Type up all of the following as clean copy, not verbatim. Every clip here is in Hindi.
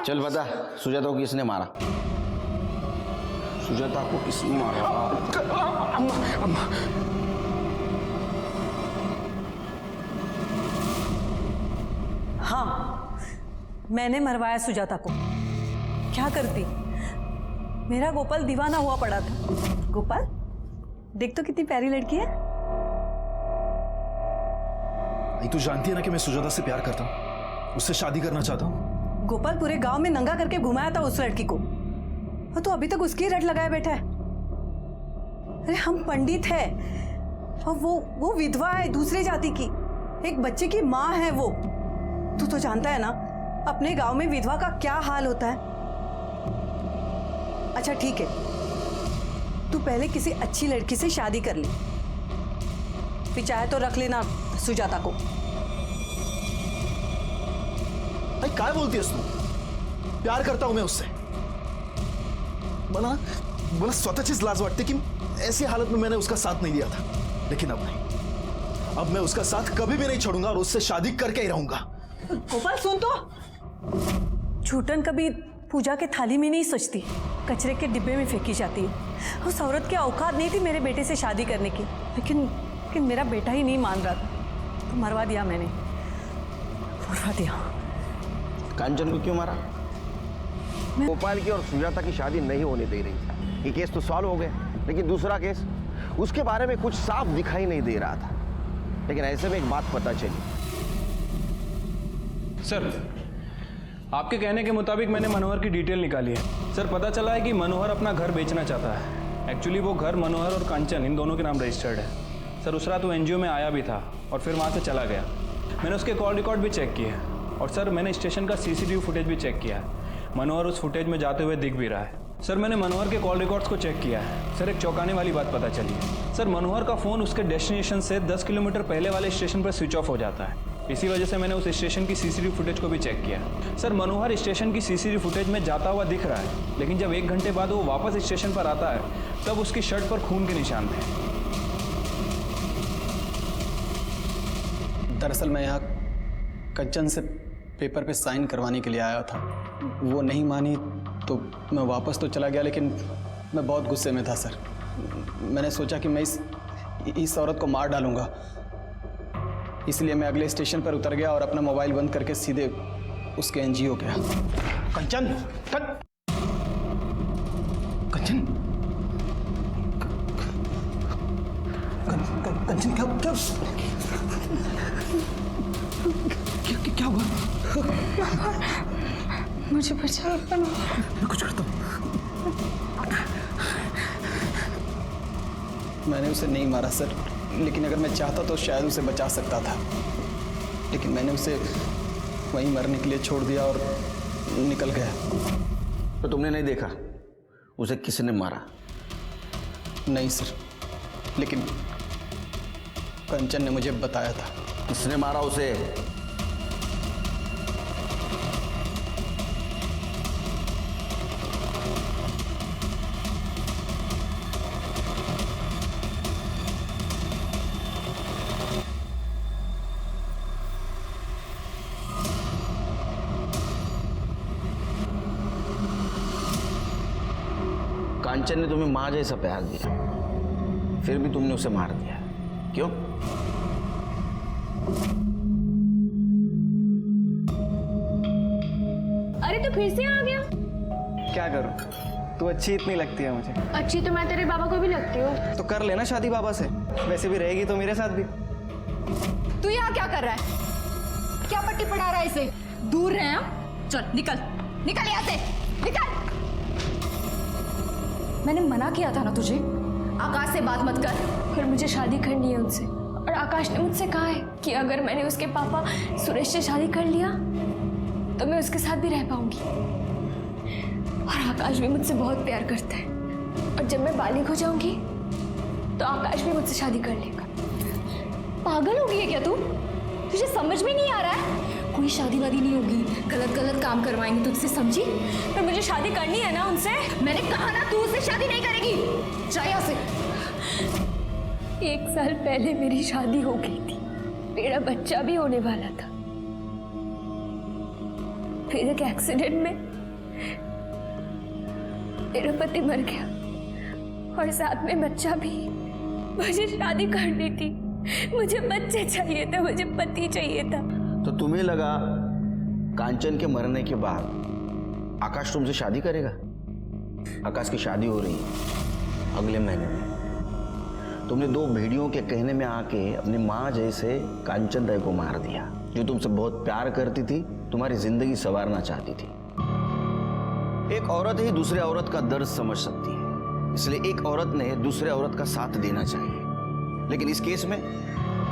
चल बता, सुजाता को किसने मारा? सुजाता को किसने मारा? अम्मा। हाँ, मैंने मरवाया सुजाता को। क्या करती? मेरा गोपाल दीवाना हुआ पड़ा था। गोपाल, देख तो कितनी प्यारी लड़की है। तू जानती है ना कि मैं सुजाता से प्यार करता हूँ, उससे शादी करना चाहता हूँ। गोपाल पूरे गांव में नंगा करके घुमाया था उस लड़की को, और तो अभी तक उसकी रट लगाया बैठा है। अरे हम पंडित है और वो विधवा है, दूसरे जाति की, एक बच्चे की माँ है वो। तू तो जानता है ना अपने गांव में विधवा का क्या हाल होता है। अच्छा ठीक है, तू पहले किसी अच्छी लड़की से शादी कर ले, फिर चाहे तो रख लेना सुजाता को। भाई काय बोलती है तू? प्यार करता हूं मैं उससे। मला स्वतःचीच लाज वाटते कि ऐसी हालत में मैंने उसका साथ नहीं दिया था, लेकिन अब नहीं। अब मैं उसका साथ कभी भी नहीं छोड़ूंगा और उससे शादी करके ही रहूंगा। गोपाल सुन तो, छूटन कभी पूजा के थाली में नहीं सजती, कचरे के डिब्बे में फेंकी जाती है। उस औरत की औकात नहीं थी मेरे बेटे से शादी करने की, लेकिन मेरा बेटा ही नहीं मान रहा था, तो मरवा दिया मैंने, मरवा दिया। कांचन को क्यों मारा? गोपाल की और सुजाता की शादी नहीं होने दे रही थी। ये केस तो सॉल्व हो गया, लेकिन दूसरा केस, उसके बारे में कुछ साफ दिखाई नहीं दे रहा था। लेकिन ऐसे में एक बात पता चली। सर, आपके कहने के मुताबिक मैंने मनोहर की डिटेल निकाली है। सर, पता चला है कि मनोहर अपना घर बेचना चाहता है। एक्चुअली वो घर मनोहर और कांचन इन दोनों के नाम रजिस्टर्ड है। सर, उस रात वो एनजीओ में आया भी था और फिर वहाँ से चला गया। मैंने उसके कॉल रिकॉर्ड भी चेक किए हैं, और सर मैंने स्टेशन का सीसीटीवी फुटेज भी चेक किया है। मनोहर उस फुटेज में जाते हुए दिख भी रहा है। सर, मैंने मनोहर के कॉल रिकॉर्ड्स को चेक किया है। सर, एक चौंकाने वाली बात पता चली है। सर, मनोहर का फ़ोन उसके डेस्टिनेशन से 10 किलोमीटर पहले वाले स्टेशन पर स्विच ऑफ हो जाता है। इसी वजह से मैंने उस स्टेशन की सीसीटीवी फुटेज को भी चेक किया। सर, मनोहर स्टेशन की सीसीटीवी फुटेज में जाता हुआ दिख रहा है, लेकिन जब 1 घंटे बाद वो वापस स्टेशन पर आता है, तब उसकी शर्ट पर खून के निशान थे। दरअसल मैं यहाँ कंचन से पेपर पे साइन करवाने के लिए आया था। वो नहीं मानी तो मैं वापस तो चला गया, लेकिन मैं बहुत गुस्से में था सर। मैंने सोचा कि मैं इस औरत को मार डालूंगा, इसलिए मैं अगले स्टेशन पर उतर गया और अपना मोबाइल बंद करके सीधे उसके एनजीओ गया। कंचन, कंचन, कंचन, क्या हुआ? मुझे बचाओ, मैं कुछ करता हूँ। मैंने उसे नहीं मारा सर, लेकिन अगर मैं चाहता तो शायद उसे बचा सकता था, लेकिन मैंने उसे वहीं मरने के लिए छोड़ दिया और निकल गया। तो तुमने नहीं देखा उसे किसने मारा? नहीं सर, लेकिन कंचन ने मुझे बताया था। किसने मारा उसे? कांचन ने तुम्हें माँ जैसा प्यार दिया, फिर भी तुमने उसे मार दिया। क्यों? अरे तो फिर से आ गया। क्या करूं, तू अच्छी इतनी लगती है मुझे। अच्छी तो मैं तेरे बाबा को भी लगती हूँ। तो कर लेना शादी बाबा से, वैसे भी रहेगी तो मेरे साथ भी। तू यहाँ क्या कर रहा है? क्या पट्टी पढ़ा रहा है इसे? दूर रहे हैं। चल निकल, निकल यहाँ से, निकल। मैंने मना किया था ना तुझे, आकाश से बात मत कर। फिर मुझे शादी करनी है उनसे, और आकाश ने मुझसे कहा है कि अगर मैंने उसके पापा सुरेश से शादी कर लिया तो मैं उसके साथ भी रह पाऊंगी। और आकाश भी मुझसे बहुत प्यार करता है, और जब मैं बालिग हो जाऊंगी तो आकाश भी मुझसे शादी कर लेगा। पागल हो गई है क्या तू? तुझे समझ में नहीं आ रहा है? कोई शादी वादी नहीं होगी, गलत गलत काम करवाएंगे तुझसे, समझी? पर मुझे शादी करनी है ना उनसे। मैंने कहा ना, तू उससे शादी नहीं करेगी। जा यहाँ से। 1 साल पहले मेरी शादी हो गई थी, मेरा बच्चा भी होने वाला था, फिर एक एक्सीडेंट में मेरा पति मर गया और साथ में बच्चा भी। मुझे शादी करनी थी, मुझे बच्चे चाहिए थे, मुझे पति चाहिए था। तो तुम्हें लगा कांचन के मरने के बाद आकाश तुमसे शादी करेगा? आकाश की शादी हो रही है अगले महीने में। तुमने दो भेड़ियों के कहने में आके अपनी माँ जैसे कांचन दाई को मार दिया, जो तुमसे बहुत प्यार करती थी, तुम्हारी जिंदगी संवारना चाहती थी। एक औरत ही दूसरे औरत का दर्द समझ सकती है, इसलिए एक औरत ने दूसरे औरत का साथ देना चाहिए। लेकिन इस केस में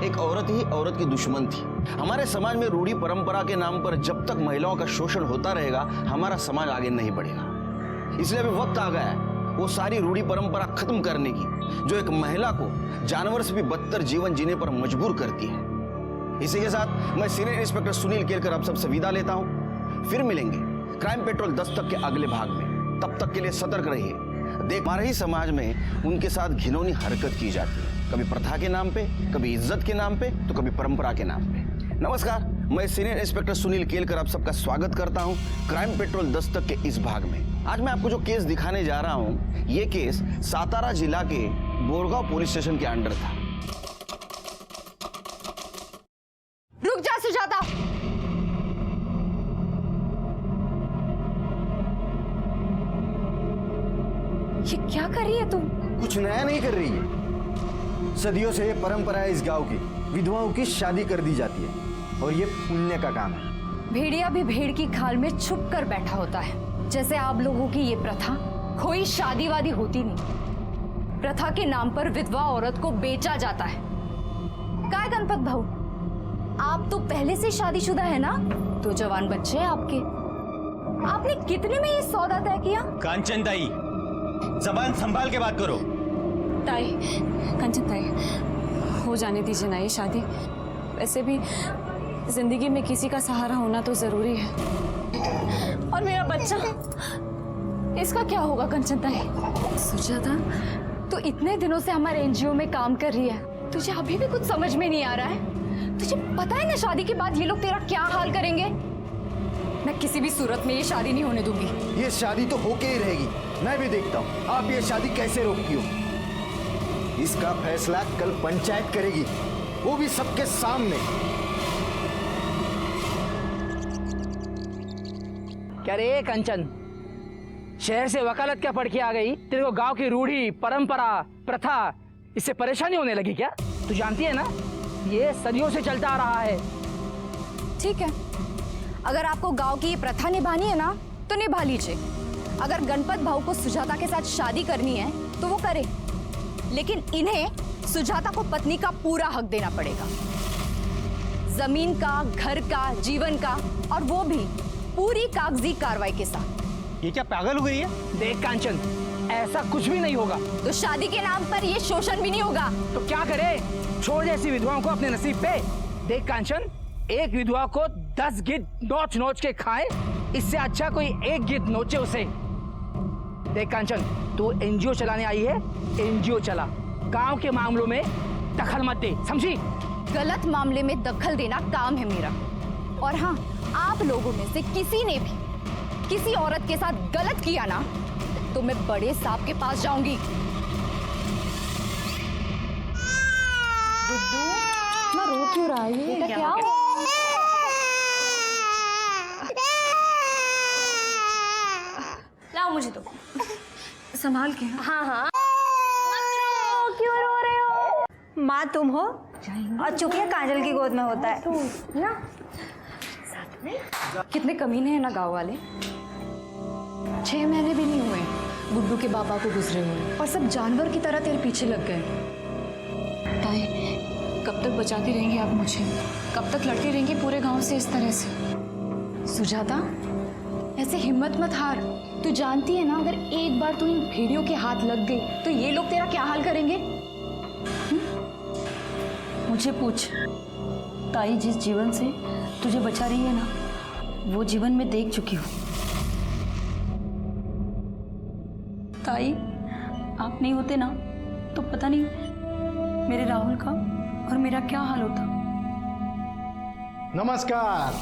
एक औरत ही औरत की दुश्मन थी। हमारे समाज में रूढ़ी परंपरा के नाम पर जब तक महिलाओं का शोषण होता रहेगा, हमारा समाज आगे नहीं बढ़ेगा। इसलिए अभी वक्त आ गया है वो सारी रूढ़ी परंपरा खत्म करने की, जो एक महिला को जानवर से भी बदतर जीवन जीने पर मजबूर करती है। इसी के साथ मैं सीनियर इंस्पेक्टर सुनील केलकर आप सबसे विदा लेता हूं। फिर मिलेंगे क्राइम पेट्रोल दस्तक के अगले भाग में। तब तक के लिए सतर्क रहिए। देख, हमारे ही समाज में उनके साथ घिनौनी हरकत की जाती है, कभी प्रथा के नाम पे, कभी इज्जत के नाम पे, तो कभी परंपरा के नाम पे। नमस्कार, मैं सीनियर इंस्पेक्टर सुनील केलकर आप सबका स्वागत करता हूं क्राइम पेट्रोल दस्तक के इस भाग में। आज मैं आपको जो केस दिखाने जा रहा हूं, ये केस सातारा जिला के बोरगांव पुलिस स्टेशन के अंडर था। रुक जा सुजाता। ये क्या कर रही है तुम? कुछ नया नहीं कर रही है। सदियों से ये परंपरा है इस गांव की, विधवाओं की शादी कर दी जाती है और ये पुण्य का काम है। भेड़िया भी भेड़ की खाल में छुप कर बैठा होता है। जैसे आप लोगों की ये प्रथा, कोई शादी वादी होती नहीं। प्रथा के नाम पर विधवा औरत को बेचा जाता है। काय गणपत भाऊ, आप तो पहले से शादीशुदा है ना? तो जवान बच्चे हैं आपके। आपने कितने में ये सौदा तय किया? कांचन ताई, जबान संभाल के बात करो। ताई, कंचन ताई, हो जाने दीजिए ना ये शादी। वैसे भी जिंदगी में किसी का सहारा होना तो जरूरी है। और मेरा बच्चा, इसका क्या होगा कंचन ताई? सुजाता, तो इतने दिनों से हमारे एनजीओ में काम कर रही है, तुझे अभी भी कुछ समझ में नहीं आ रहा है? तुझे पता है ना शादी के बाद ये लोग तेरा क्या हाल करेंगे? मैं किसी भी सूरत में ये शादी नहीं होने दूंगी। ये शादी तो होके ही रहेगी। मैं भी देखता हूँ आप ये शादी कैसे रोकती हो। इसका फैसला कल पंचायत करेगी, वो भी सबके सामने। क्या रे कंचन, शहर से वकालत क्या पढ़ के आ गई? तेरे को गांव की रूढ़ी, परंपरा, प्रथा, इससे परेशानी होने लगी क्या? तू जानती है ना, ये सदियों से चलता आ रहा है। ठीक है, अगर आपको गांव की ये प्रथा निभानी है ना, तो निभा लीजिए। अगर गणपत भाऊ को सुजाता के साथ शादी करनी है तो वो करे, लेकिन इन्हें सुजाता को पत्नी का पूरा हक देना पड़ेगा। जमीन का, घर का, जीवन का, और वो भी पूरी कागजी कार्रवाई के साथ। ये क्या पागल हो गई है? देख कांचन, ऐसा कुछ भी नहीं होगा। तो शादी के नाम पर ये शोषण भी नहीं होगा। तो क्या करे? छोड़ ऐसी विधवाओं को अपने नसीब पे। देख कांचन, एक विधवा को 10 गिद्ध नोच नोच के खाए, इससे अच्छा कोई एक गिद्ध नोचे उसे। देख कांचन, तू एनजीओ चलाने आई है, एनजीओ चला, गांव के मामलों में दखल मत दे, समझी? गलत मामले में दखल देना काम है मेरा। और हाँ, आप लोगों में से किसी ने भी किसी औरत के साथ गलत किया ना, तो मैं बड़े साहब के पास जाऊंगी। गुड्डू, मैं रो क्यों रहा है? ये क्या हुआ? लाओ मुझे तो संभाल के। हाँ हाँ। क्यों रो रहे हो? माँ तुम हो और चुपिया काजल की गोद में होता है ना। साथ में कितने कमीने हैं ना गांव वाले। 6 महीने भी नहीं हुए गुड्डू के बाबा को गुजरे हुए, और सब जानवर की तरह तेरे पीछे लग गए। ताई, कब तक बचाती रहेंगी आप मुझे? कब तक लड़ती रहेंगी पूरे गांव से इस तरह से? सुजाता, ऐसे हिम्मत मत हार। तू जानती है ना, अगर एक बार तू इन भेड़ियों के हाथ लग गई तो ये लोग तेरा क्या हाल करेंगे? मुझे पूछ, ताई जिस जीवन से तुझे बचा रही है ना, वो जीवन मैं देख चुकी हूँ। ताई, आप नहीं होते ना, तो पता नहीं मेरे राहुल का और मेरा क्या हाल होता। नमस्कार।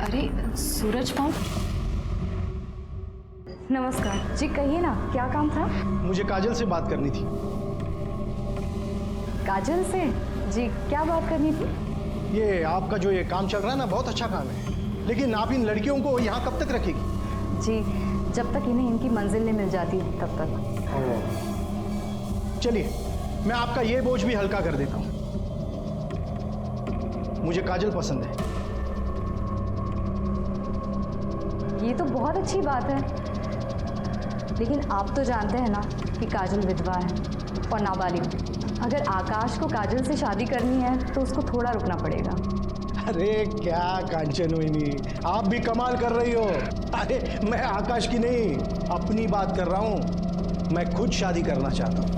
अरे सूरज पाल, नमस्कार जी, कहिए ना क्या काम था? मुझे काजल से बात करनी थी। काजल से? जी क्या बात करनी थी? ये आपका जो ये काम चल रहा है ना, बहुत अच्छा काम है, लेकिन आप इन लड़कियों को यहाँ कब तक रखेगी? जी जब तक इन्हें इनकी मंजिल नहीं मिल जाती तब तक। चलिए मैं आपका ये बोझ भी हल्का कर देता हूँ। मुझे काजल पसंद है। ये तो बहुत अच्छी बात है, लेकिन आप तो जानते हैं ना कि काजल विधवा है और नाबालिग। अगर आकाश को काजल से शादी करनी है तो उसको थोड़ा रुकना पड़ेगा। अरे क्या कांचन हुई, आप भी कमाल कर रही हो। अरे मैं आकाश की नहीं, अपनी बात कर रहा हूँ। मैं खुद शादी करना चाहता हूँ।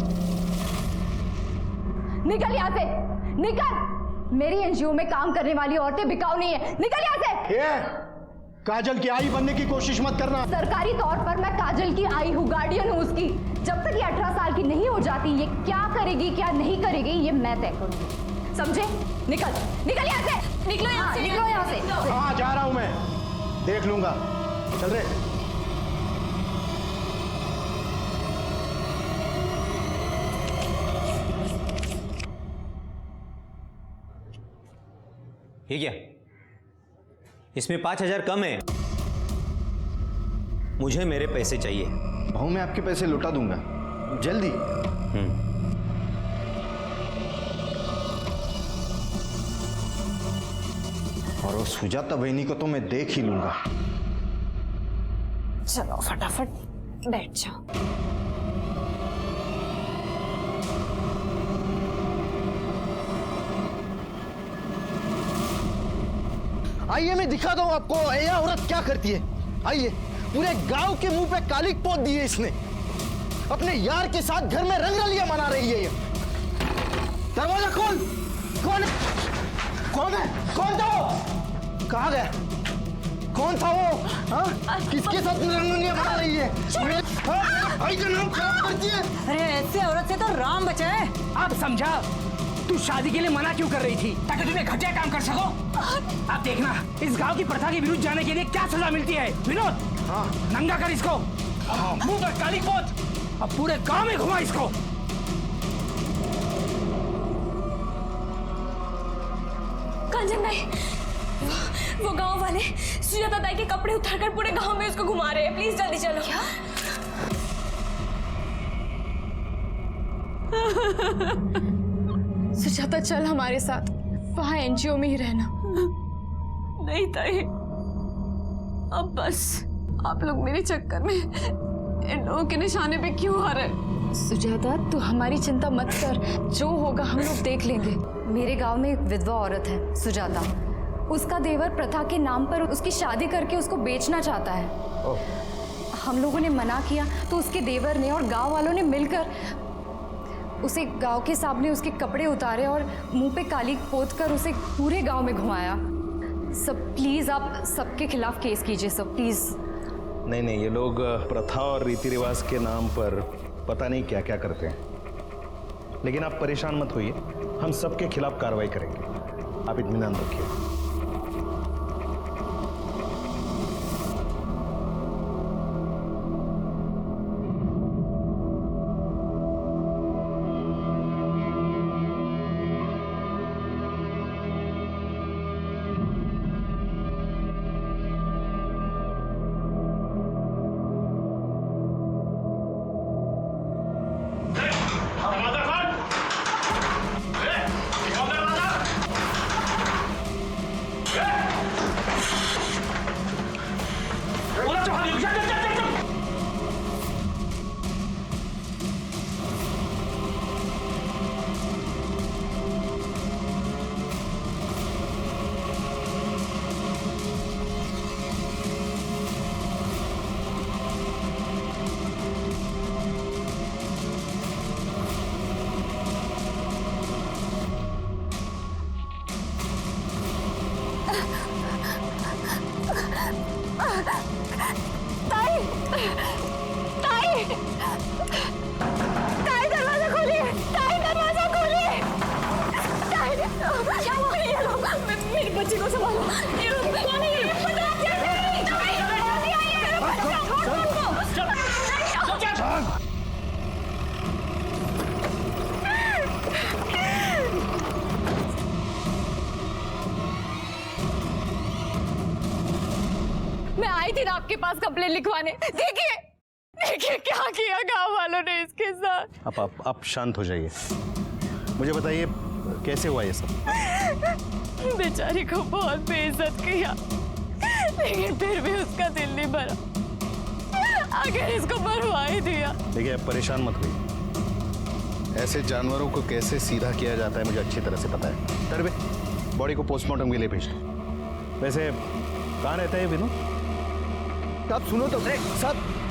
निकल यहाँ से, निकल। मेरी एनजीओ में काम करने वाली औरतें बिकाऊ नहीं है, निकल यहाँ से। ये काजल की आई बनने की कोशिश मत करना। सरकारी तौर पर मैं काजल की आई हूँ, गार्डियन हूँ उसकी। जब तक ये 18 साल की नहीं हो जाती, ये क्या करेगी क्या नहीं करेगी ये मैं तय करूंगी, समझे? निकल, निकल यहाँ से, निकलो यहाँ से, निकलो यहाँ से। हाँ जा रहा हूँ मैं, देख लूंगा। चल रहे। ये क्या? इसमें 5,000 कम है। मुझे मेरे पैसे चाहिए। भाऊ मैं आपके पैसे लौटा दूंगा जल्दी। और वो सुजाता बहनी को तो मैं देख ही लूंगा। चलो फटाफट बैठ जाओ। आइए मैं दिखाता हूं आपको ये औरत क्या करती है। आइए, पूरे गांव के मुंह पे कालिक पोत दी है इसने। अपने यार के साथ घर में रंगरलियां मना रही है ये। दरवाजा खोल। कौन है? कौन है? कौन था वो? कहाँ गया? कौन था वो? हाँ? किसके साथ रंगरलियां मना रही है? भाई का नाम खराब करती है। अरे ऐसे औरत से तो राम बचाए। अब समझा तू शादी के लिए मना क्यों कर रही थी? ताकि तुम्हें घटिया काम कर सको। अब देखना इस गांव की प्रथा के विरुद्ध जाने के लिए क्या सजा मिलती है। विनोद, हाँ नंगा कर इसको, मुंह पर काली पोत, अब पूरे गांव में घुमा इसको। कांचन भाई, वो गांव वाले सुजाता ताई के कपड़े उतारकर पूरे गांव में उसको घुमा रहे हैं। प्लीज जल्दी चलो। क्या? सुजाता चल हमारे साथ, वहां एनजीओ में ही रहना। नहीं ताई, अब बस आप लोग मेरे चक्कर में इन लोगों के निशाने पे क्यों आ रहे? सुजाता तू हमारी चिंता मत कर, जो होगा हम लोग देख लेंगे। मेरे गांव में एक विधवा औरत है सुजाता। उसका देवर प्रथा के नाम पर उसकी शादी करके उसको बेचना चाहता है। हम लोगों ने मना किया तो उसके देवर ने और गांव वालों ने मिलकर उसे गांव के सामने उसके कपड़े उतारे और मुंह पे काली पोत कर उसे पूरे गांव में घुमाया। सब प्लीज आप सबके खिलाफ केस कीजिए सब, प्लीज। नहीं नहीं, ये लोग प्रथा और रीति रिवाज के नाम पर पता नहीं क्या क्या करते हैं। लेकिन आप परेशान मत होइए, हम सबके खिलाफ कार्रवाई करेंगे। आप इत्मीनान रखिए। मेरे बच्चे को संभालो। ये लोग कौन है? मैं आई थी ना आपके पास कंप्लेन लिखवाने। देखिए देखिए क्या किया गांव वालों ने इसके साथ। आप शांत हो जाइए। मुझे बताइए कैसे हुआ ये सब? बेचारी को बहुत बेइज्जत किया, लेकिन फिर भी उसका दिल नहीं भरा, आखिर इसको मरवा ही दिया। देखिए आप परेशान मत होइए, ऐसे जानवरों को कैसे सीधा किया जाता है मुझे अच्छी तरह से पता है। तरबे बॉडी को पोस्टमार्टम के लिए भेज दो। वैसे कहाँ रहता है विनोद? साहब सुनो तो।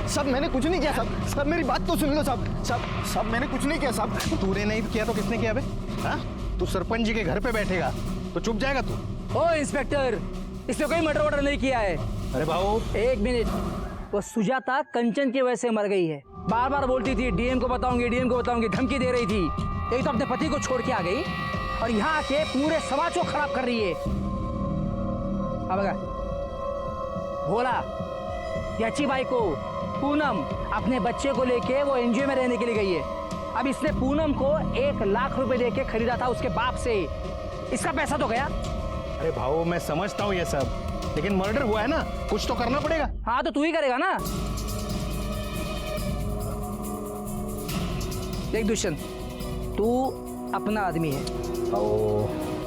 साहब मैंने कुछ नहीं किया साहब। साहब मेरी बात तो सुन लो साहब। साहब मैंने कुछ नहीं किया साहब। तूने नहीं किया तो किसने किया बे? हाँ, तू सरपंच जी के घर पे बैठेगा तो चुप जाएगा तू? ओ इंस्पेक्टर, इसने कोई मर्डर वर्डर नहीं किया है। अरे भाऊ एक मिनट, वो सुजाता कंचन की वजह से मर गई है। बार बार बोलती थी डीएम को बताऊंगी, डीएम को बताऊंगी, धमकी दे रही थी। एक तो अपने पति को छोड़ के आ गई और यहाँ आके पूरे समाज को खराब कर रही है। अब अगर भोला याची बाई को पूनम अपने बच्चे को लेके वो एनजीओ में रहने के लिए गई है। अब इसने पूनम को 1 लाख रुपए देके खरीदा था उसके बाप से। इसका पैसा तो गया। अरे भाऊ मैं समझता हूँ ये सब, लेकिन मर्डर हुआ है ना, कुछ तो करना पड़ेगा। हाँ तो तू ही करेगा ना। देख दुष्यंत, तू अपना आदमी है।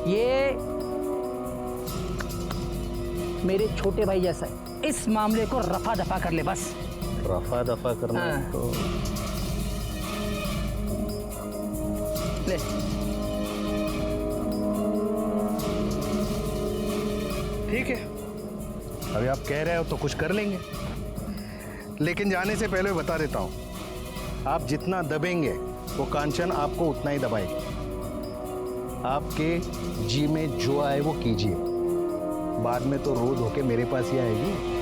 ये मेरे छोटे भाई जैसा है। इस मामले को रफा दफा कर ले बस। रफा दफा करना हाँ। तो ले। ठीक है, अभी आप कह रहे हो तो कुछ कर लेंगे, लेकिन जाने से पहले बता देता हूं, आप जितना दबेंगे वो कांचन आपको उतना ही दबाएगी। आपके जी में जो आए वो कीजिए, बाद में तो रोज होके मेरे पास ही आएगी।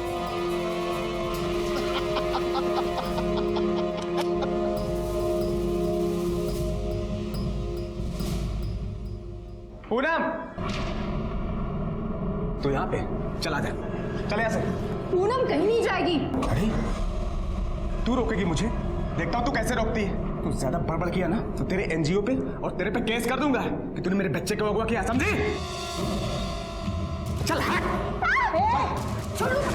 पूनम, तो यहाँ पे चला जा, चले यहाँ से। पूनम कहीं नहीं जाएगी। अरे तू रोकेगी मुझे? देखता हूँ तू कैसे रोकती है। तू ज्यादा बड़बड़ किया ना तो तेरे एनजीओ पे और तेरे पे केस कर दूंगा कि तूने मेरे बच्चे को अगवा किया, समझी? चल हट।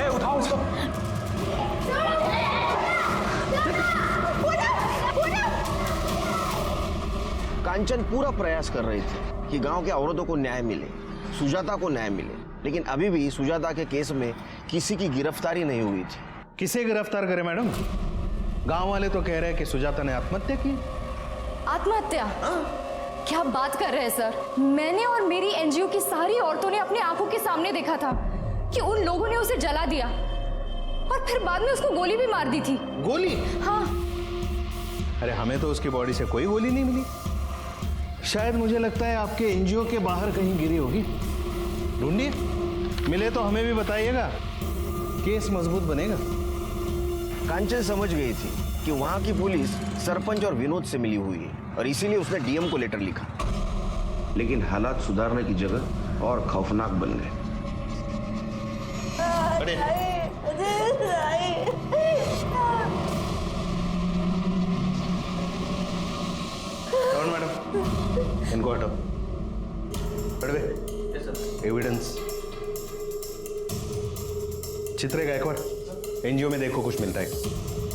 ए, उठाओ इसको। कांचन पूरा प्रयास कर रही थी कि गांव के औरतों को न्याय मिले, सुजाता को न्याय मिले, लेकिन अभी भी सुजाता के केस में किसी की गिरफ्तारी नहीं हुई थी। किसे गिरफ्तार करे मैडम? गांव वाले तो कह रहे हैं कि सुजाता ने आत्महत्या की। आत्महत्या? क्या बात कर रहे हैं सर? मैंने और मेरी एनजीओ की सारी औरतों ने अपनी आंखों के सामने देखा था कि उन लोगों ने उसे जला दिया और फिर बाद में उसको गोली भी मार दी थी। गोली? हाँ। अरे हमें तो उसकी बॉडी से कोई गोली नहीं मिली। शायद मुझे लगता है आपके एनजीओ के बाहर कहीं गिरी होगी। ढूंढिए, मिले तो हमें भी बताइएगा, केस मजबूत बनेगा। कांचन समझ गई थी कि वहां की पुलिस सरपंच और विनोद से मिली हुई है और इसीलिए उसने डीएम को लेटर लिखा, लेकिन हालात सुधारने की जगह और खौफनाक बन गए। मैडम इनको हटाओ। एविडेंस चित्रे गायकवाड़, एनजीओ में देखो कुछ मिलता है।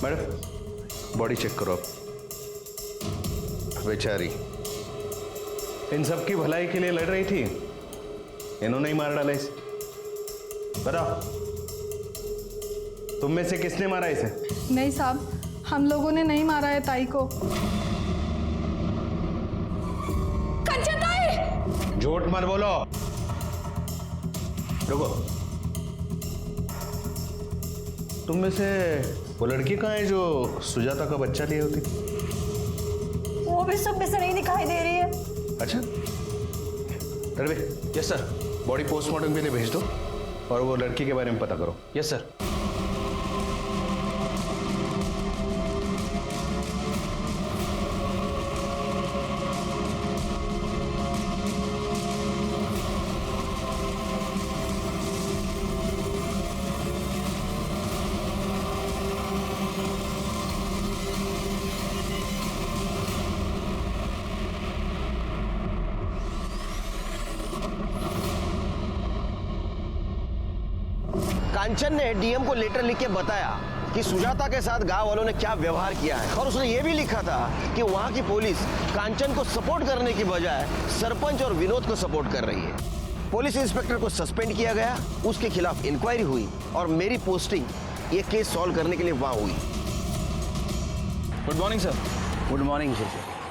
मैडम बॉडी चेक करो आप। बेचारी इन सब की भलाई के लिए लड़ रही थी, इन्होंने ही मार डाला इसे। बताओ तुम में से किसने मारा इसे? नहीं साहब, हम लोगों ने नहीं मारा है ताई को। कंचन ताई! झूठ मत बोलो। रुको, तुम में से वो लड़की कहाँ है जो सुजाता का बच्चा लिए होती? वो भी सब में से नहीं दिखाई दे रही है। अच्छा, runway. Yes sir. Body postmortem के लिए भेज दो और वो लड़की के बारे में पता करो। Yes sir. कांचन ने डीएम को लेटर लिख के बताया कि सुजाता के साथ गांव वालों ने क्या व्यवहार किया है, और उसने ये भी लिखा था कि वहां की पुलिस कांचन को सपोर्ट करने की बजाय सरपंच और विनोद को सपोर्ट कर रही है। पुलिस इंस्पेक्टर को सस्पेंड किया गया, उसके खिलाफ इंक्वायरी हुई और मेरी पोस्टिंग ये केस सॉल्व करने के लिए वहां हुई। Good morning sir. Good morning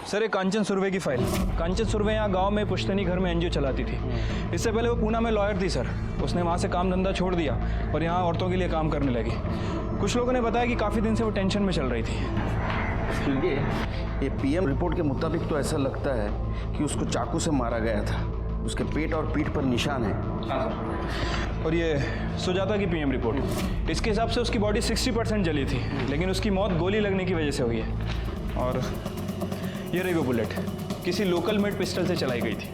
sir, ये कांचन सुर्वे की फाइल। कांचन सुर्वे यहाँ गांव में पुश्तैनी घर में एनजीओ चलाती थी। इससे पहले वो पूना में लॉयर थी सर। उसने वहाँ से काम धंधा छोड़ दिया और यहाँ औरतों के लिए काम करने लगी। कुछ लोगों ने बताया कि काफ़ी दिन से वो टेंशन में चल रही थी। ठीक है, ये पीएम रिपोर्ट के मुताबिक तो ऐसा लगता है कि उसको चाकू से मारा गया था। उसके पेट और पीठ पर निशान है। और ये सुजाता की पीएम रिपोर्ट, इसके हिसाब से उसकी बॉडी 60% जली थी, लेकिन उसकी मौत गोली लगने की वजह से हुई है। और ये रही वो बुलेट, किसी लोकल मेड पिस्टल से चलाई गई थी।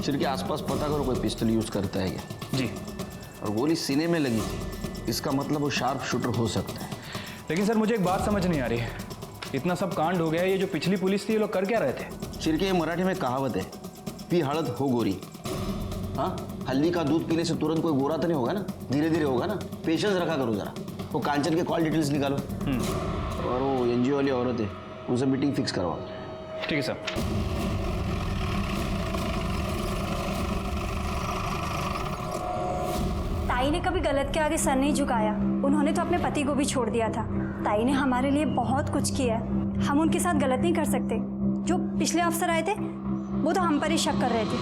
सिर के आसपास पता करो कोई पिस्टल यूज करता है क्या? जी। और गोली सीने में लगी थी, इसका मतलब वो शार्प शूटर हो सकता है। लेकिन सर मुझे एक बात समझ नहीं आ रही है, इतना सब कांड हो गया है, ये जो पिछली पुलिस थी ये लोग कर क्या रहे थे? चिर के ये मराठी में कहावत है, पी हड़द हो गोरी। हाँ, हल्दी का दूध पीने से तुरंत कोई गोरा तो नहीं होगा ना, धीरे धीरे होगा ना। पेशेंस रखा करो जरा। वो कांचन के कॉल डिटेल्स निकालो और वो एनजीओ वाली औरत है उनसे मीटिंग फिक्स करवाओ। ठीक है सर। ताई ने कभी गलत के आगे सर नहीं झुकाया। उन्होंने तो अपने पति को भी छोड़ दिया था। ताई ने हमारे लिए बहुत कुछ किया है, हम उनके साथ गलत नहीं कर सकते। जो पिछले अफसर आए थे वो तो हम पर ही शक कर रहे थे।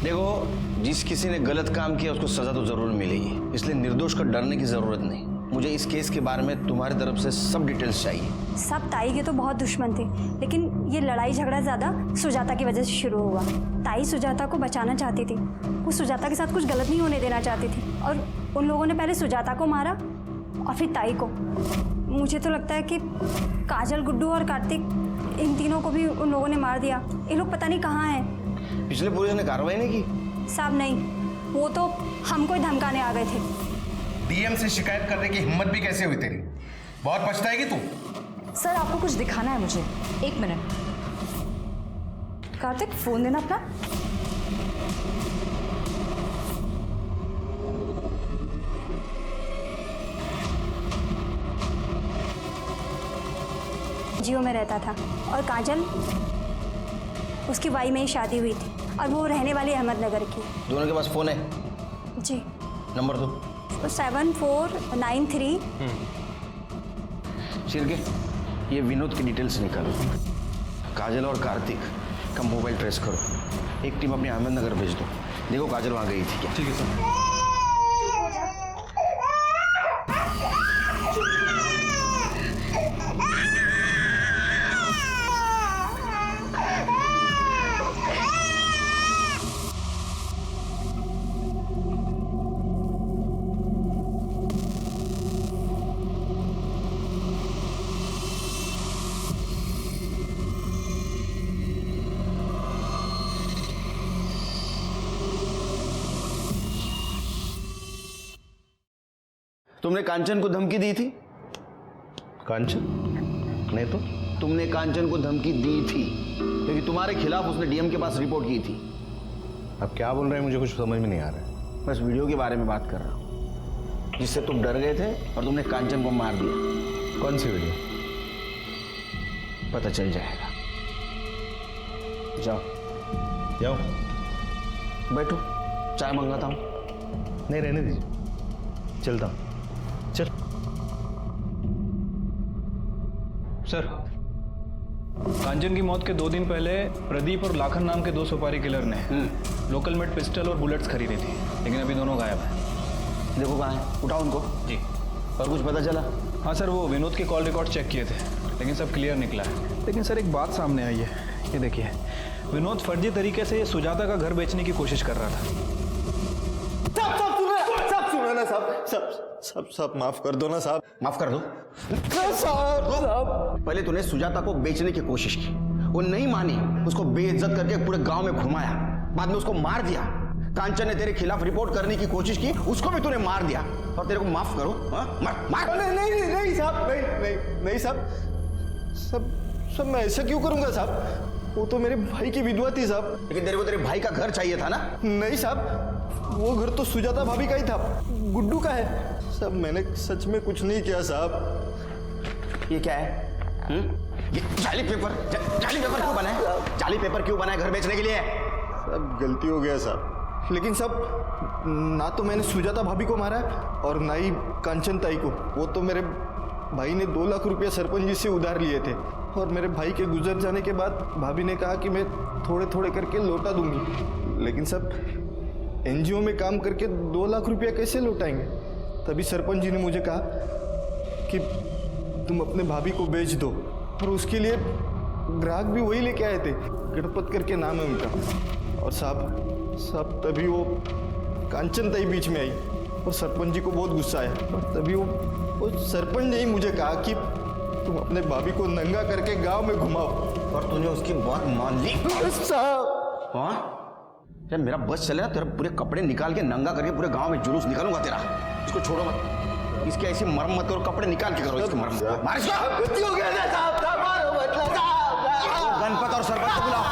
देखो, जिस किसी ने गलत काम किया उसको सजा तो जरूर मिलेगी, इसलिए निर्दोष को डरने की जरूरत नहीं। मुझे इस केस के बारे में तुम्हारी तरफ से सब डिटेल्स चाहिए। सब ताई के तो बहुत दुश्मन थे, लेकिन ये लड़ाई झगड़ा ज्यादा सुजाता की वजह से शुरू हुआ। ताई सुजाता को बचाना चाहती थी, वो सुजाता के साथ कुछ गलत नहीं होने देना चाहती थी, और उन लोगों ने पहले सुजाता को मारा और फिर ताई को। मुझे तो लगता है कि काजल, गुड्डू और कार्तिक, इन तीनों को भी उन लोगों ने मार दिया। ये लोग पता नहीं कहाँ हैं। पिछले पुलिस ने कार्रवाई नहीं की? साहब नहीं, वो तो हमको ही धमकाने आ गए थे। डीएम से शिकायत करने की हिम्मत भी कैसे हुई तेरी? बहुत पछताएगी तू। सर आपको कुछ दिखाना है मुझे, 1 मिनट। कार्तिक फोन देना अपना। जियो में रहता था और काजल, उसकी वाई में ही शादी हुई थी और वो रहने वाली अहमदनगर की। दोनों के पास फोन है? जी। नंबर दो। 7493। शिरके, ये विनोद की डिटेल्स निकालो। काजल और कार्तिक का मोबाइल ट्रेस करो। एक टीम अपने अहमदनगर भेज दो। देखो काजल वहाँ गई थी क्या? ठीक है सर। तुमने कांचन को धमकी दी थी? कांचन? नहीं तो तुमने कांचन को धमकी दी थी क्योंकि तुम्हारे खिलाफ उसने डीएम के पास रिपोर्ट की थी। अब क्या बोल रहे हैं मुझे कुछ समझ में नहीं आ रहा है। बस वीडियो के बारे में बात कर रहा हूँ जिससे तुम डर गए थे और तुमने कांचन को मार दिया। कौन सी वीडियो? पता चल जाएगा। जाओ जाओ, बैठो, चाय मंगाता हूँ। नहीं रहने दीजिए, चलता हूँ। चल। सर, कांचन की मौत के 2 दिन पहले प्रदीप और लाखन नाम के 2 सुपारी किलर ने लोकल मेड पिस्टल और बुलेट्स खरीदी थी, लेकिन अभी दोनों गायब हैं। देखो कहाँ है, उठाओ उनको। जी। और कुछ पता चला? हाँ सर, वो विनोद के कॉल रिकॉर्ड चेक किए थे, लेकिन सब क्लियर निकला है। लेकिन सर एक बात सामने आई है, ये देखिए, विनोद फर्जी तरीके से सुजाता का घर बेचने की कोशिश कर रहा था। सब माफ कर दो ना साहब। माफ कर दो साहब। पहले तूने सुजाता को बेचने की कोशिश की, वो नहीं मानी, उसको बेइज्जत करके पूरे गांव में घुमाया, बाद में उसको मार दिया। कांचन ने तेरे खिलाफ रिपोर्ट करने की कोशिश की, उसको भी तूने मार दिया, और तेरे को माफ करो? मार। नहीं साहब, नहीं साहब, सब मैं ऐसा क्यों करूंगा साहब? वो तो मेरे भाई की विधवा थी साहब। लेकिन तेरे को तेरे भाई का घर चाहिए था ना? नहीं साहब, वो घर तो सुजाता भाभी का ही था, गुड्डू का है साहब। मैंने सच में कुछ नहीं किया साहब। ये क्या है? ये जाली पेपर क्यों बनाए? जाली पेपर क्यों बनाए घर बेचने के लिए? सब गलती हो गया साहब। लेकिन साहब, ना तो मैंने सुजाता भाभी को मारा और ना ही कांचन ताई को। वो तो मेरे भाई ने 2 लाख रुपया सरपंच जी से उधार लिए थे, और मेरे भाई के गुजर जाने के बाद भाभी ने कहा कि मैं थोड़े थोड़े करके लौटा दूंगी। लेकिन सब एनजीओ में काम करके 2 लाख रुपया कैसे लौटाएंगे? तभी सरपंच जी ने मुझे कहा कि तुम अपने भाभी को बेच दो, और उसके लिए ग्राहक भी वही लेके आए थे, गणपत करके नाम है उनका। और साहब तभी वो कांचन ताई बीच में आई, और सरपंच जी को बहुत गुस्सा आया, और तभी वो सरपंच ने ही मुझे कहा कि तुम अपने भाभी को नंगा करके गांव में घुमाओ। और तूने उसकी बात मान ली साहब? हाँ, जब मेरा बस चले ना, तेरे पूरे कपड़े निकाल के नंगा करके पूरे गांव में जुलूस निकालूंगा तेरा। इसको छोड़ो मत, इसकी ऐसी मरम्मत करो, कपड़े निकाल के करो इसकी मरम्मत। मार इसको। गलती हो गया साहब, गणपत और सरपंच को बुलाओ।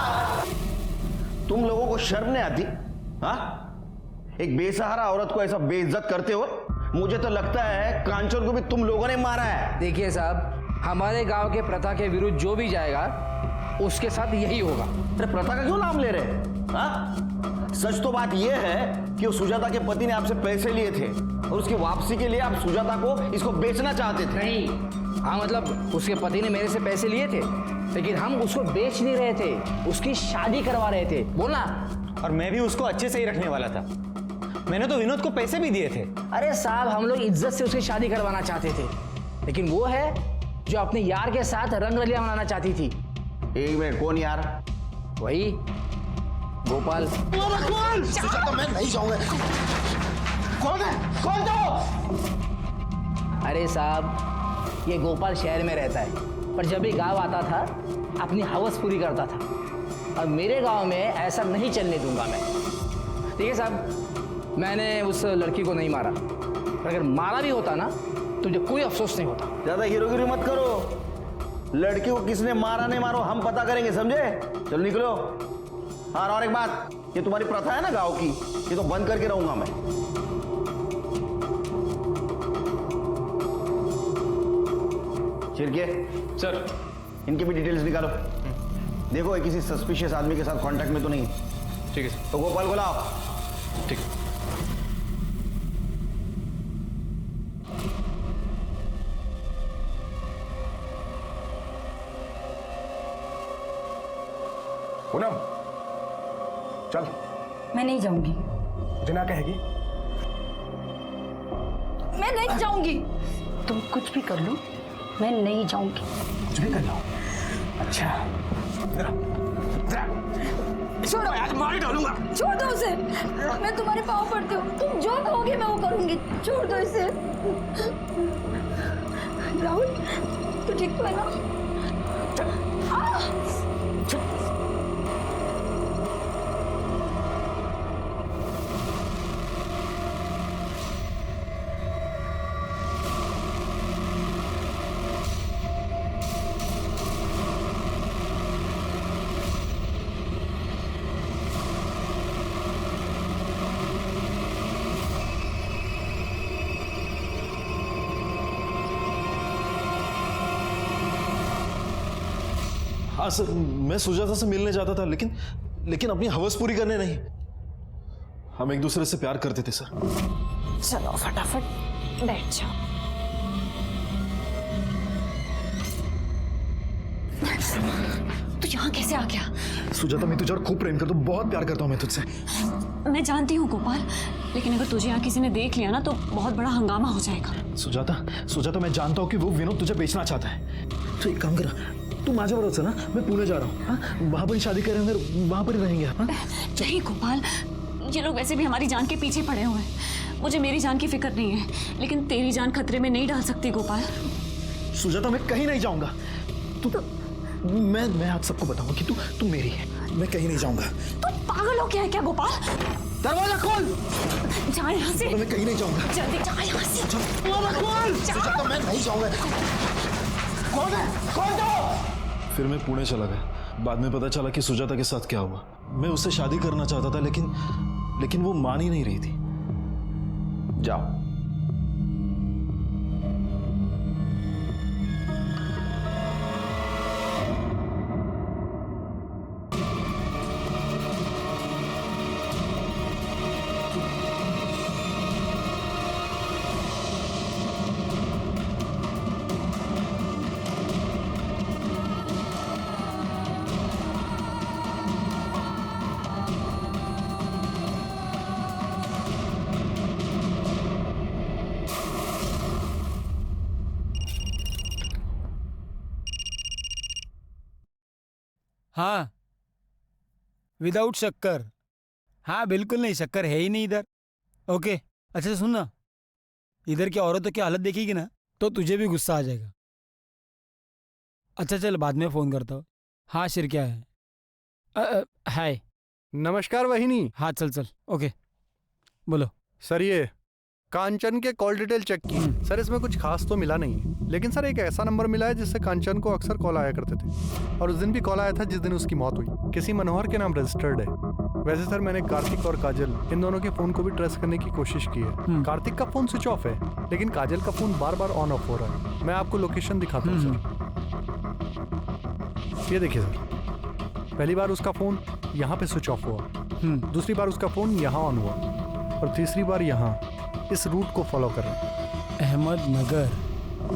तुम लोगों को शर्म नहीं आती? हाँ, एक बेसहारा औरत को ऐसा बेइज्जत करते हो? मुझे तो लगता है कांचन को भी तुम लोगों ने मारा है। देखिए साहब, हमारे गांव के प्रथा के विरुद्ध जो भी जाएगा उसके साथ यही होगा। अरे प्रथा का क्यों नाम ले रहे? हाँ, सच तो बात यह है कि वो सुजाता के पति ने आपसे पैसे लिए थे, और उसकी वापसी के लिए आप सुजाता को इसको बेचना चाहते थे। नहीं, हाँ मतलब उसके पति ने मेरे से पैसे लिए थे, लेकिन हम उसको बेच नहीं रहे थे, उसकी शादी करवा रहे थे। बोलना। और मैं भी उसको अच्छे से ही रखने वाला था। मैंने तो विनोद को पैसे भी दिए थे। अरे साहब, हम लोग इज्जत से उसकी शादी करवाना चाहते थे, लेकिन वो है जो अपने यार के साथ रंगरलिया मनाना चाहती थी। एक मिनट, कौन यार? वही गोपाल। सुजाता, मैं नहीं जाऊंगा। कौन है? कौन तो? अरे साहब, ये गोपाल शहर में रहता है, पर जब भी गांव आता था अपनी हवस पूरी करता था। अब मेरे गांव में ऐसा नहीं चलने दूंगा मैं। ठीक है साहब, मैंने उस लड़की को नहीं मारा, पर अगर मारा भी होता ना तो मुझे कोई अफसोस नहीं होता। ज्यादा हीरोगिरी मत करो। लड़की को किसने मारा नहीं मारो हम पता करेंगे, समझे? चलो निकलो। हाँ, और एक बात, ये तुम्हारी प्रथा है ना गांव की, ये तो बंद करके रहूंगा मैं। चिरके सर, इनकी भी डिटेल्स निकालो। देखो ये किसी सस्पिशियस आदमी के साथ कांटेक्ट में तो नहीं। ठीक है सर। तो गोपाल को लाओ। ठीक। पूनम, चल। मैं नहीं जाऊंगी। जिना कहेगी। मैं नहीं जाऊंगी। तुम कुछ भी कर लो, मैं नहीं जाऊंगी। कुछ भी कर लो? अच्छा, छोड़ो, मार डालूंगा। छोड़ दो उसे। मैं तुम्हारे पाँव पड़ती हूँ, तुम जो कहोगे मैं वो करूंगी। छोड़ दो इसे। राहुल, तू ठीक तो है ना? हाँ सर, मैं सुजाता से मिलने जाता था, लेकिन अपनी हवस पूरी करने नहीं। हम एक दूसरे से प्यार करते थे सर। चलो फटाफट बैठ जाओ। तू यहाँ कैसे आ गया? सुजाता, मैं तुझे और खूब प्रेम करता हूँ, बहुत प्यार करता हूँ मैं तुझसे। मैं जानती हूँ गोपाल, लेकिन अगर तुझे यहाँ किसी ने देख लिया ना तो बहुत बड़ा हंगामा हो जाएगा। सुजाता, मैं जानता हूँ कि वो विनोद तुझे बेचना चाहता है, तो एक काम कर, तू माझ्या बरोबर चल ना, मैं पुणे जा रहा हूँ। हाँ, वहाँ पर ही शादी करेंगे, वहाँ पर ही रहेंगे। हाँ? नहीं गोपाल, ये लोग वैसे भी हमारी जान के पीछे पड़े हुए हैं। मुझे मेरी जान की फिक्र नहीं है, लेकिन तेरी जान खतरे में नहीं डाल सकती गोपाल। सुजाता, मैं कहीं नहीं जाऊंगा। मैं आप सबको बताऊंगा कि तू मेरी है। मैं कहीं नहीं जाऊंगा। तू पागल हो गया है क्या गोपाल? दरवाजा खोल। जा यहाँ से। मैं कहीं नहीं जाऊंगा। जल्दी जा यहाँ से। सुजाता, मैं नहीं जाऊंगा। कौन है? कौन तो? फिर मैं पुणे चला गया बाद में पता चला कि सुजाता के साथ क्या हुआ। मैं उससे शादी करना चाहता था, लेकिन वो मान ही नहीं रही थी। जाओ। हाँ, विदाउट शक्कर। हाँ बिल्कुल नहीं, शक्कर है ही नहीं इधर। ओके, अच्छा सुन ना, इधर की औरतों की हालत देखेगी ना तो तुझे भी गुस्सा आ जाएगा। अच्छा चल, बाद में फ़ोन करता हूँ। हाँ शिर, क्या है? हाय। नमस्कार वहिनी। हाँ चल चल, ओके बोलो। सर ये कांचन के कॉल डिटेल चेक की सर, इसमें कुछ खास तो मिला नहीं, लेकिन सर एक ऐसा नंबर मिला है जिससे कांचन को अक्सर कॉल आया करते थे, और उस दिन भी कॉल आया था जिस दिन उसकी मौत हुई। किसी मनोहर के नाम रजिस्टर्ड है। वैसे सर मैंने कार्तिक और काजल इन दोनों के फोन को भी ट्रेस करने की कोशिश की है। कार्तिक का फोन स्विच ऑफ है, लेकिन काजल का phone bar bar on off हो रहा है। मैं आपको लोकेशन दिखाता हूँ सर। ये देखिए सर, पहली बार उसका फोन यहाँ पे स्विच ऑफ हुआ, दूसरी बार उसका फोन यहाँ ऑन हुआ, और तीसरी बार यहाँ। इस रूट को फॉलो कर रहे हैं। अहमदनगर।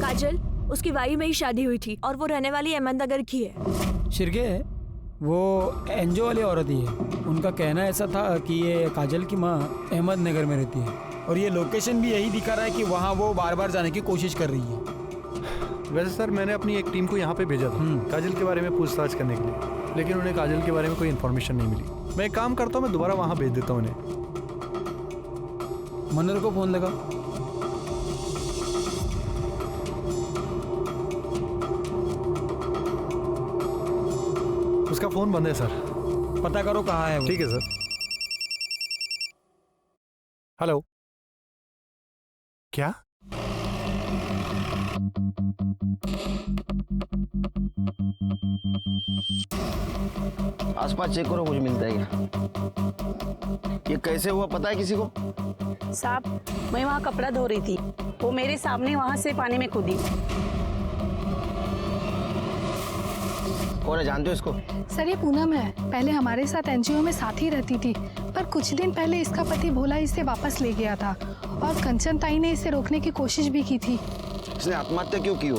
काजल, उसकी वाई में ही शादी हुई थी और वो रहने वाली अहमदनगर की है। शिरके, वो एनजीओ वाली औरत ही है। उनका कहना ऐसा था कि ये काजल की माँ अहमदनगर में रहती है, और ये लोकेशन भी यही दिखा रहा है कि वहाँ वो बार बार जाने की कोशिश कर रही है। वैसे सर मैंने अपनी एक टीम को यहाँ पे भेजा था काजल के बारे में पूछताछ करने के लिए, लेकिन उन्हें काजल के बारे में कोई इन्फॉर्मेशन नहीं मिली। मैं एक काम करता हूँ, मैं दोबारा वहाँ भेज देता हूँ उन्हें। मनोहर को फोन लगा। उसका फोन बंद है सर। पता करो कहाँ है वो। ठीक है सर। हेलो, क्या? आसपास चेक करो, मुझे मिलता है क्या? ये कैसे हुआ पता है किसी को? साहब, मैं वहाँ कपड़ा धो रही थी, वो मेरे सामने वहाँ से पानी में कूदी। कौन है, जानते हो इसको? सर ये पूनम है, पहले हमारे साथ एनजीओ में साथ ही रहती थी, पर कुछ दिन पहले इसका पति भोला इसे वापस ले गया था, और कंचन ताई ने इसे रोकने की कोशिश भी की थी। इसने आत्महत्या क्यों की होगी?